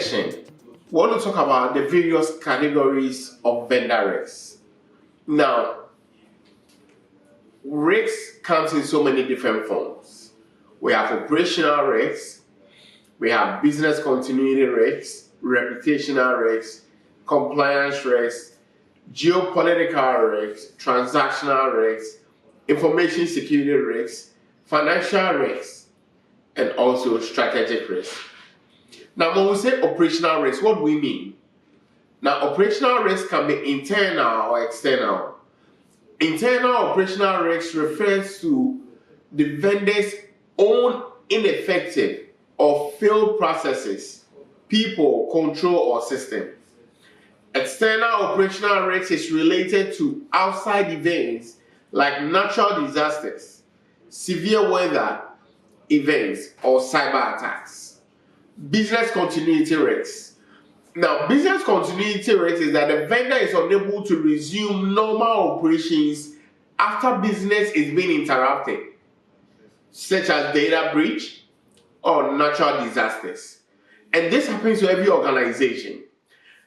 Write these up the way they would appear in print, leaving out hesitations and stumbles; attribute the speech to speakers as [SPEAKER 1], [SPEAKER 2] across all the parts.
[SPEAKER 1] section, we want to talk about the various categories of vendor risks. Now, risks comes in so many different forms. We have operational risks, we have business continuity risks, reputational risks, compliance risks, geopolitical risks, transactional risks, information security risks, financial risks, and also strategic risks. Now, when we say operational risk, what do we mean? Now, operational risk can be internal or external. Internal operational risk refers to the vendor's own ineffective or failed processes, people, control, or system. External operational risk is related to outside events like natural disasters, severe weather events, or cyber attacks. Business continuity risks. Now, business continuity risk is that the vendor is unable to resume normal operations after business is being interrupted, such as data breach or natural disasters. And this happens to every organization.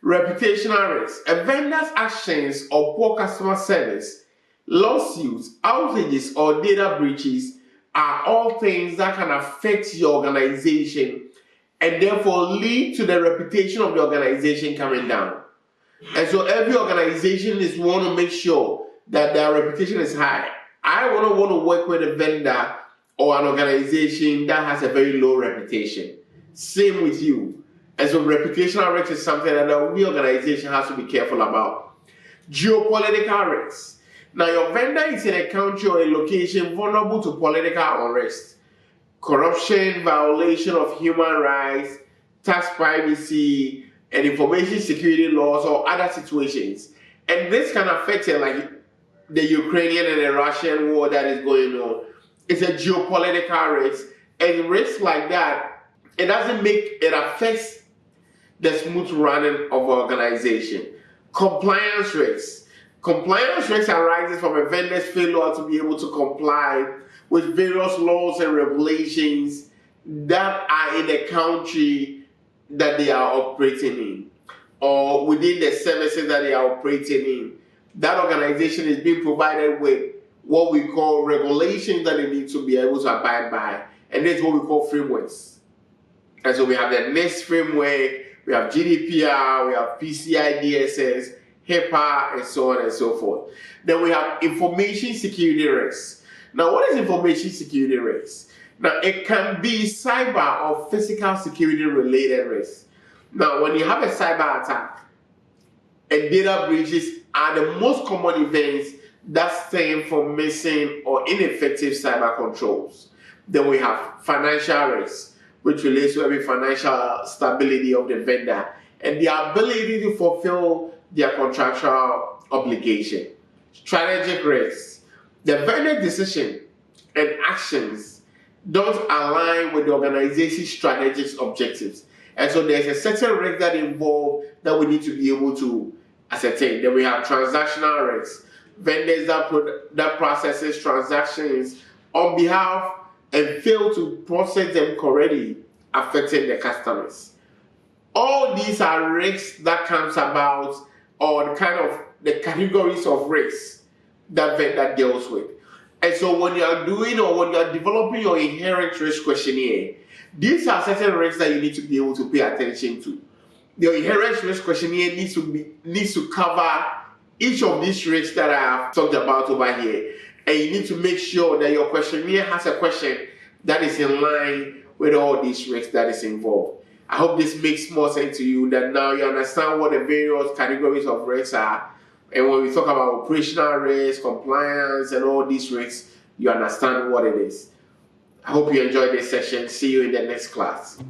[SPEAKER 1] Reputational risk. A vendor's actions or poor customer service, lawsuits, outages, or data breaches are all things that can affect your organization and therefore lead to the reputation of the organization coming down. And so every organization is want to make sure that their reputation is high. I want to work with a vendor or an organization that has a very low reputation. Same with you. And so reputational risk is something that every organization has to be careful about. Geopolitical risks. Now, your vendor is in a country or a location vulnerable to political unrest, corruption, violation of human rights, tax privacy, and information security laws or other situations. And this can affect it, like the Ukrainian and the Russian war that is going on. It's a geopolitical risk. And risks like that, it doesn't make it affects the smooth running of an organization. Compliance risks. Compliance risk arises from a vendor's failure to be able to comply with various laws and regulations that are in the country that they are operating in, or within the services that they are operating in. That organization is being provided with what we call regulations that they need to be able to abide by, and that's what we call frameworks. And so we have the NIST framework, we have GDPR, we have PCI DSS, HIPAA, and so on and so forth. Then we have information security risks. Now, what is information security risks? Now, it can be cyber or physical security related risks. Now, when you have a cyber attack, and data breaches are the most common events that stem from missing or ineffective cyber controls. Then we have financial risks, which relates to every financial stability of the vendor and the ability to fulfill their contractual obligation. Strategic risks. The vendor decision and actions don't align with the organization's strategic objectives. And so there's a certain risk that involve that we need to be able to ascertain. Then we have transactional risks. Vendors that processes transactions on behalf and fail to process them correctly, affecting the customers. All these are risks that comes about or kind of the categories of risks that vendor deals with. And so when you are doing or when you are developing your inherent risk questionnaire, these are certain risks that you need to be able to pay attention to. Your inherent risk questionnaire needs to cover each of these risks that I have talked about over here. And you need to make sure that your questionnaire has a question that is in line with all these risks that is involved. I hope this makes more sense to you, that now you understand what the various categories of risks are. And when we talk about operational risk, compliance, and all these risks, you understand what it is. I hope you enjoyed this session. See you in the next class.